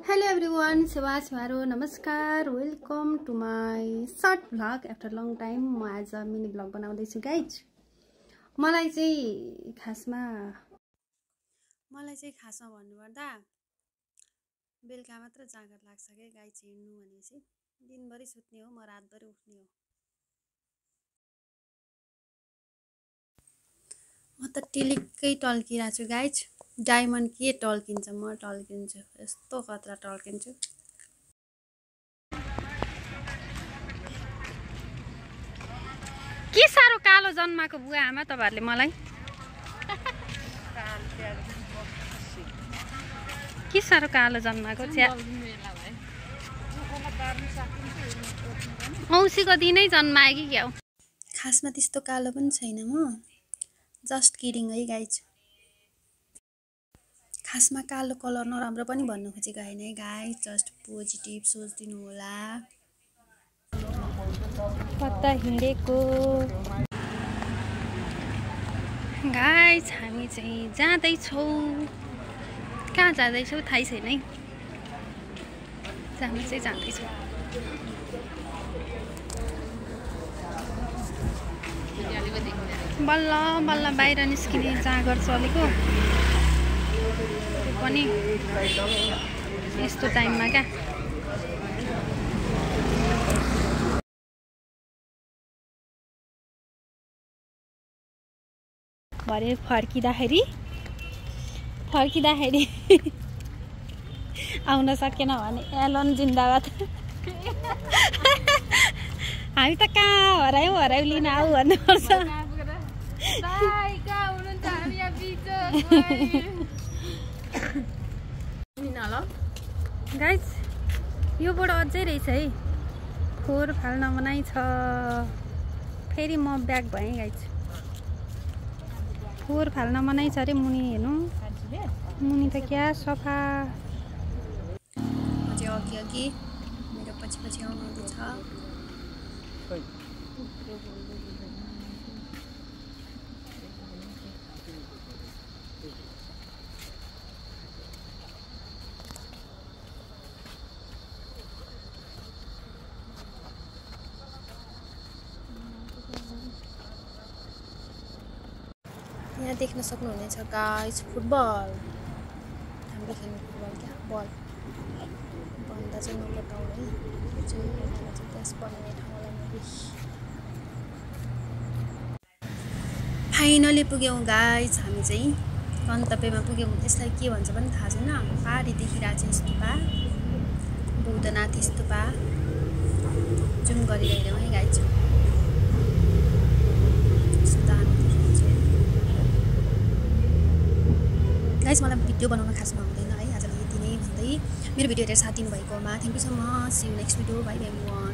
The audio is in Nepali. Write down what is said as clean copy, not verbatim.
Hello everyone, Shiva Shivaru, Namaskar, welcome to my short vlog after long time. म आज मिनी भ्लग बनाउँदै छु गाइज। मलाई चाहिँ खासमा भन्नुपर्दा बेलुका मात्र जाँगर लाग्छ के गाइज हिँड्नु भनेपछि दिनभरि सुत्ने हो म रातभरि उठ्ने हो। म त टिलिक्कै टल्किरहेको छु गाइज। डायमन्ड के टल्किन्छ म टल्किन्छु, यस्तो खतरा टल्किन्छु। के साह्रो कालो जन्माको बुवा आमा तपाईहरुले मलाई के साह्रो कालो जन्माको औँसीको दिनै जन्माए कि क्या हो। खासमा त्यस्तो कालो पनि छैन म, जस्ट किडिङ है गाइज। खासमा कालो कलर नराम्रो पनि भन्नु खोजेको हैन है गाइज, जस्ट पोजिटिभ सोच्दिनु होला। कता हिँडेको गाइज, हामी चाहिँ जाँदैछौँ। कहाँ जाँदैछौँ थाहै छैन है, हामी चाहिँ जाँदैछौँ। बल्ल बल्ल बाहिर निस्किने जाँगर चलेको, त्यो पनि यस्तो टाइममा क्या। भरे फर्किँदाखेरि आउन सकेन भने एलोन जिन्दाबाद। हामी त कहाँ हरायौँ लिन आऊ भन्नुपर्छ। गाइज यो बोर्ड अझै रहेछ है, फोहोर फाल्न मनाइ छ। फेरि म ब्याक भएँ गाइज, फोहोर फाल्न मनाइ छ अरे। मुनि हेर्नु, मुनि त क्या सफा। म चाहिँ अघि मेरो पछि आउनुहुँदैछ। यहाँ देख्न सक्नुहुनेछ गाइस फुटबल। हामीले खेल्ने फुटबल क्या, बल भन्दा चाहिँ नबताउँ है, यो चाहिँ त्यस बनाउने ठाउँलाई मैले। फाइनली पुग्यौँ गाइस, हामी चाहिँ गन्तव्यमा पुग्यौँ। यसलाई के भन्छ पनि थाहा छैन, पहाडी देखिरहेको छ स्तूपा, बौद्धनाथ स्तूपा। जुम गरिरहेको है गाइस। गाइस मलाई भिडियो बनाउन खासमा आउँदैन है, आजलाई यति नै भन्दै मेरो भिडियो हेरेर साथ दिनुभएकोमा thank you so much. See you next video, bye bye everyone.